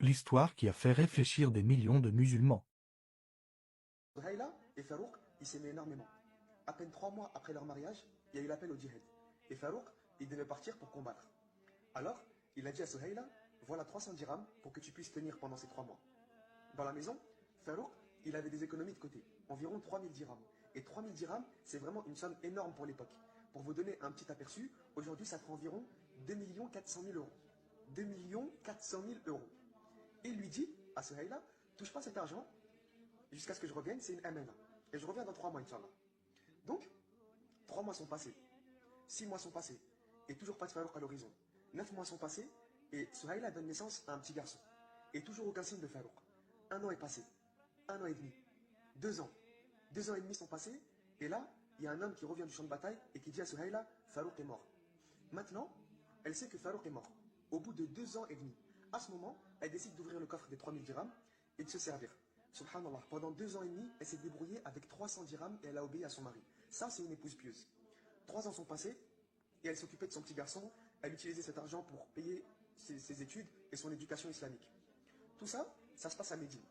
L'histoire qui a fait réfléchir des millions de musulmans. Suhaïla et Farouk, ils s'aimaient énormément. À peine 3 mois après leur mariage, il y a eu l'appel au djihad. Et Farouk, il devait partir pour combattre. Alors, il a dit à Suhaïla, voilà 300 dirhams pour que tu puisses tenir pendant ces 3 mois. Dans la maison, Farouk, il avait des économies de côté, environ 3000 dirhams. Et 3000 dirhams, c'est vraiment une somme énorme pour l'époque. Pour vous donner un petit aperçu, aujourd'hui ça fait environ 2 400 000 euros. 2 400 000 euros. Et il lui dit à Suhaïla, touche pas cet argent jusqu'à ce que je revienne, c'est une amana. Et je reviens dans 3 mois, Inch'Allah. Donc, 3 mois sont passés, 6 mois sont passés, et toujours pas de Farouk à l'horizon. 9 mois sont passés, et Suhaïla donne naissance à un petit garçon. Et toujours aucun signe de Farouk. 1 an est passé, 1 an et demi, 2 ans. 2 ans et demi sont passés, et là, il y a un homme qui revient du champ de bataille et qui dit à Suhaïla, Farouk est mort. Maintenant, elle sait que Farouk est mort. Au bout de 2 ans et demi, à ce moment, elle décide d'ouvrir le coffre des 3000 dirhams et de se servir. Subhanallah, pendant 2 ans et demi, elle s'est débrouillée avec 300 dirhams et elle a obéi à son mari. Ça, c'est une épouse pieuse. 3 ans sont passés et elle s'occupait de son petit garçon. Elle utilisait cet argent pour payer ses études et son éducation islamique. Tout ça, ça se passe à Médine.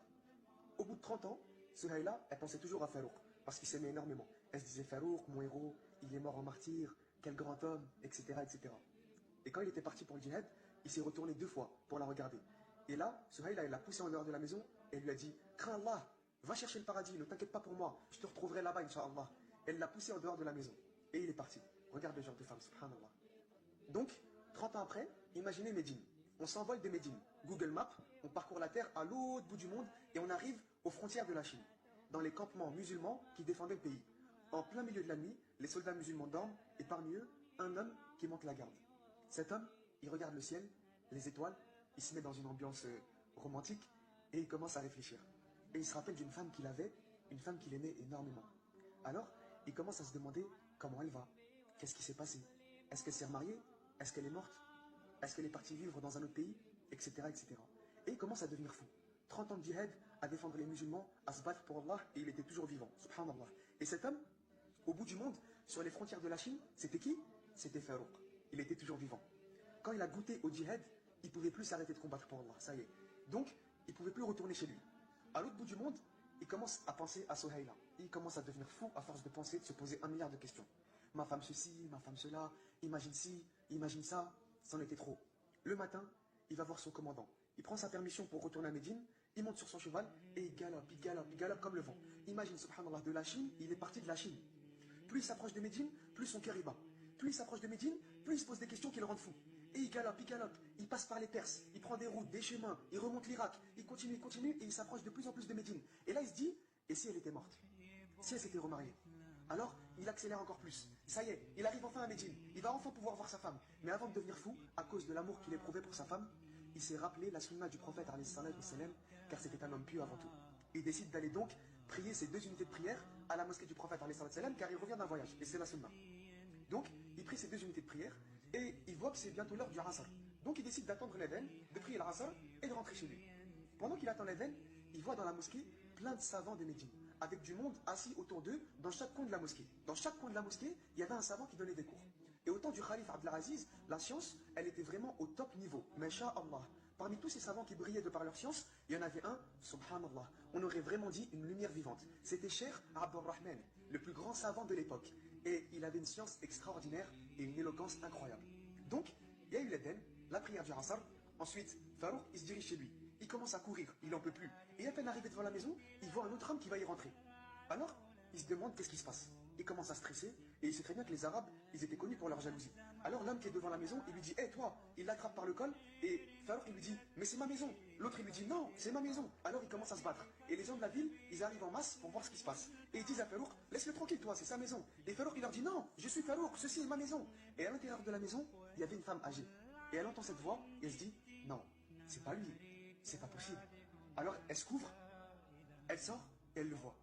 Au bout de 30 ans, Suhaïla, elle pensait toujours à Farouk parce qu'il s'aimait énormément. Elle se disait Farouk, mon héros, il est mort en martyr, quel grand homme, etc. etc. Et quand il était parti pour le djihad, il s'est retourné 2 fois pour la regarder. Et là, Suhaïla, elle l'a poussé en dehors de la maison et elle lui a dit, crains Allah, va chercher le paradis, ne t'inquiète pas pour moi, je te retrouverai là-bas, Inch'Allah. Elle l'a poussé en dehors de la maison. Et il est parti. Regarde le genre de femme, subhanallah. Donc, 30 ans après, imaginez Médine. On s'envole de Médine. Google Maps, on parcourt la terre à l'autre bout du monde et on arrive aux frontières de la Chine, dans les campements musulmans qui défendaient le pays. En plein milieu de la nuit, les soldats musulmans dorment et parmi eux, un homme qui monte la garde. Cet homme, il regarde le ciel, les étoiles, il se met dans une ambiance romantique et il commence à réfléchir. Et il se rappelle d'une femme qu'il avait, une femme qu'il aimait énormément. Alors, il commence à se demander comment elle va, qu'est-ce qui s'est passé, est-ce qu'elle s'est remariée, est-ce qu'elle est morte, est-ce qu'elle est partie vivre dans un autre pays, etc., etc. Et il commence à devenir fou. 30 ans de djihad, à défendre les musulmans, à se battre pour Allah, et il était toujours vivant, subhanallah. Et cet homme, au bout du monde, sur les frontières de la Chine, c'était qui? C'était Farouk. Il était toujours vivant. Quand il a goûté au djihad, il ne pouvait plus s'arrêter de combattre pour Allah, ça y est. Donc, il ne pouvait plus retourner chez lui. À l'autre bout du monde, il commence à penser à Sohaïla. Il commence à devenir fou à force de penser, de se poser 1 milliard de questions. Ma femme ceci, ma femme cela, imagine ci, imagine ça, c'en était trop. Le matin, il va voir son commandant. Il prend sa permission pour retourner à Médine, il monte sur son cheval et il galope, il galope, il galope comme le vent. Imagine, subhanallah, de la Chine, il est parti de la Chine. Plus il s'approche de Médine, plus son cœur y bat. Plus il s'approche de Médine, plus il se pose des questions qui le rendent fou. Et il galope, il passe par les Perses, il prend des routes, des chemins, il remonte l'Irak, il continue, et il s'approche de plus en plus de Médine. Et là il se dit, et si elle était morte? Si elle s'était remariée? Alors, il accélère encore plus. Ça y est, il arrive enfin à Médine. Il va enfin pouvoir voir sa femme. Mais avant de devenir fou, à cause de l'amour qu'il éprouvait pour sa femme, il s'est rappelé la sunna du prophète, car c'était un homme pieux avant tout. Il décide d'aller donc prier ses 2 unités de prière à la mosquée du prophète, car il revient d'un voyage. Et c'est la sunna. Donc, il prie ses 2 unités de prière et il voit que c'est bientôt l'heure du Asr. Donc, il décide d'attendre l'éden, de prier l'Asr et de rentrer chez lui. Pendant qu'il attend l'éden, il voit dans la mosquée plein de savants de Médine, avec du monde assis autour d'eux dans chaque coin de la mosquée. Dans chaque coin de la mosquée, il y avait un savant qui donnait des cours. Et au temps du Khalif Abdelaziz, la science, elle était vraiment au top niveau. Masha'Allah. Parmi tous ces savants qui brillaient de par leur science, il y en avait un, subhanallah, on aurait vraiment dit une lumière vivante. C'était Cheikh Abdurrahman, le plus grand savant de l'époque. Et il avait une science extraordinaire et une éloquence incroyable. Donc, il y a eu l'Eden, la prière du Asr. Ensuite, Farouk, il se dirige chez lui. Il commence à courir, il n'en peut plus. Et à peine arrivé devant la maison, il voit un autre homme qui va y rentrer. Alors, il se demande qu'est-ce qui se passe. Il commence à stresser et il sait très bien que les Arabes, ils étaient connus pour leur jalousie. Alors l'homme qui est devant la maison, il lui dit, hé toi, il l'attrape par le col et Farouk il lui dit, mais c'est ma maison. L'autre il lui dit, non, c'est ma maison. Alors il commence à se battre. Et les gens de la ville, ils arrivent en masse pour voir ce qui se passe. Et ils disent à Farouk, laisse-le tranquille toi, c'est sa maison. Et Farouk il leur dit, non, je suis Farouk, ceci est ma maison. Et à l'intérieur de la maison, il y avait une femme âgée. Et elle entend cette voix et elle se dit, non, c'est pas lui, c'est pas possible. Alors elle se couvre, elle sort et elle le voit.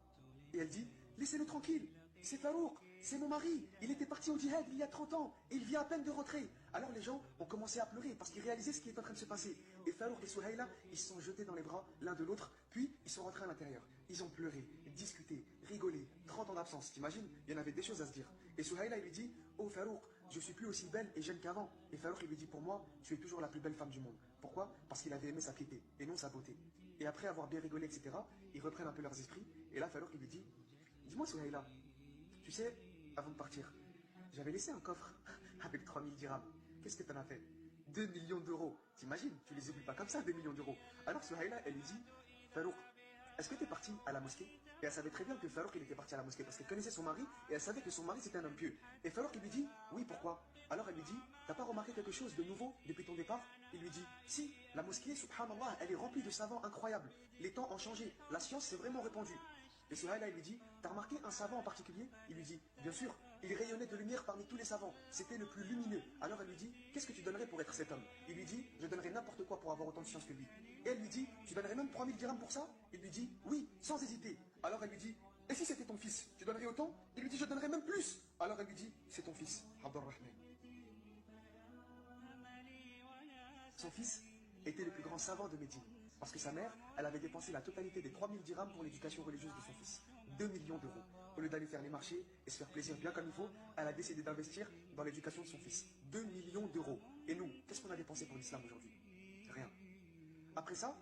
Et elle dit, laissez-le tranquille, c'est Farouk, c'est mon mari, il était parti au djihad il y a 30 ans, et il vient à peine de rentrer. Alors les gens ont commencé à pleurer parce qu'ils réalisaient ce qui est en train de se passer. Et Farouk et Souhaïla, ils se sont jetés dans les bras l'un de l'autre, puis ils sont rentrés à l'intérieur. Ils ont pleuré, discuté, rigolé, 30 ans d'absence, t'imagines? Il y en avait des choses à se dire. Et Souhaïla, il lui dit, oh Farouk, je suis plus aussi belle et jeune qu'avant. Et Farouk, il lui dit, pour moi, tu es toujours la plus belle femme du monde. Pourquoi? Parce qu'il avait aimé sa piété et non sa beauté. Et après avoir bien rigolé, etc., ils reprennent un peu leurs esprits. Et là, Farouk, il lui dit, dis-moi, Souhaïla, tu sais, avant de partir, j'avais laissé un coffre avec 3000 dirhams. Qu'est-ce que t'en as fait? 2 millions d'euros. T'imagines? Tu les oublies pas comme ça, 2 millions d'euros. Alors Souhaïla, elle lui dit, Farouk, est-ce que tu es parti à la mosquée? Et elle savait très bien que Farouk il était parti à la mosquée parce qu'elle connaissait son mari et elle savait que son mari c'était un homme pieux. Et Farouk il lui dit, oui, pourquoi? Alors elle lui dit, t'as pas remarqué quelque chose de nouveau depuis ton départ? Il lui dit, si, la mosquée, subhanallah, elle est remplie de savants incroyables. Les temps ont changé, la science s'est vraiment répandue. Et Souhaïla, il lui dit, t'as remarqué un savant en particulier? Il lui dit, bien sûr, il rayonnait de lumière parmi tous les savants. C'était le plus lumineux. Alors elle lui dit, qu'est-ce que tu donnerais pour être cet homme? Il lui dit, je donnerais n'importe quoi pour avoir autant de science que lui. Et elle lui dit, tu donnerais même 3000 dirhams pour ça? Il lui dit, oui, sans hésiter. Alors elle lui dit, et si c'était ton fils, tu donnerais autant? Il lui dit, je donnerais même plus. Alors elle lui dit, c'est ton fils, Abdurrahman. Son fils était le plus grand savant de Médine. Parce que sa mère, elle avait dépensé la totalité des 3000 dirhams pour l'éducation religieuse de son fils. 2 millions d'euros. Au lieu d'aller faire les marchés et se faire plaisir bien comme il faut, elle a décidé d'investir dans l'éducation de son fils. 2 millions d'euros. Et nous, qu'est-ce qu'on a dépensé pour l'islam aujourd'hui? Rien. Après ça,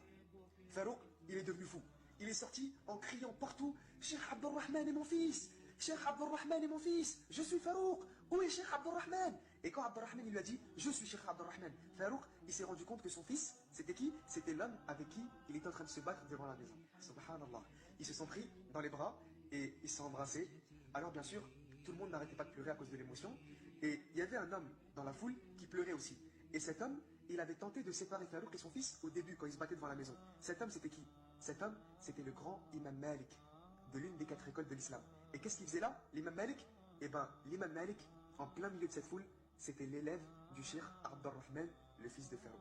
Farouk, il est devenu fou. Il est sorti en criant partout, Cheikh Abdurrahman est mon fils! Cheikh Abdurrahman est mon fils! Je suis Farouk! Où est Cheikh Abdurrahman? Et quand Abdurrahman il lui a dit, je suis Cheikh Abdurrahman, Farouk, il s'est rendu compte que son fils, c'était qui? C'était l'homme avec qui il était en train de se battre devant la maison. Subhanallah. Ils se sont pris dans les bras et ils se sont embrassés. Alors bien sûr, tout le monde n'arrêtait pas de pleurer à cause de l'émotion. Et il y avait un homme dans la foule qui pleurait aussi. Et cet homme, il avait tenté de séparer Farouk et son fils au début quand ils se battaient devant la maison. Cet homme, c'était qui? Cet homme, c'était le grand Imam Malik de l'une des 4 écoles de l'islam. Et qu'est-ce qu'il faisait là, l'Imam Malik? Eh bien, l'Imam Malik, en plein milieu de cette foule, c'était l'élève du Cheikh Abdurrahman, le fils de Farouk.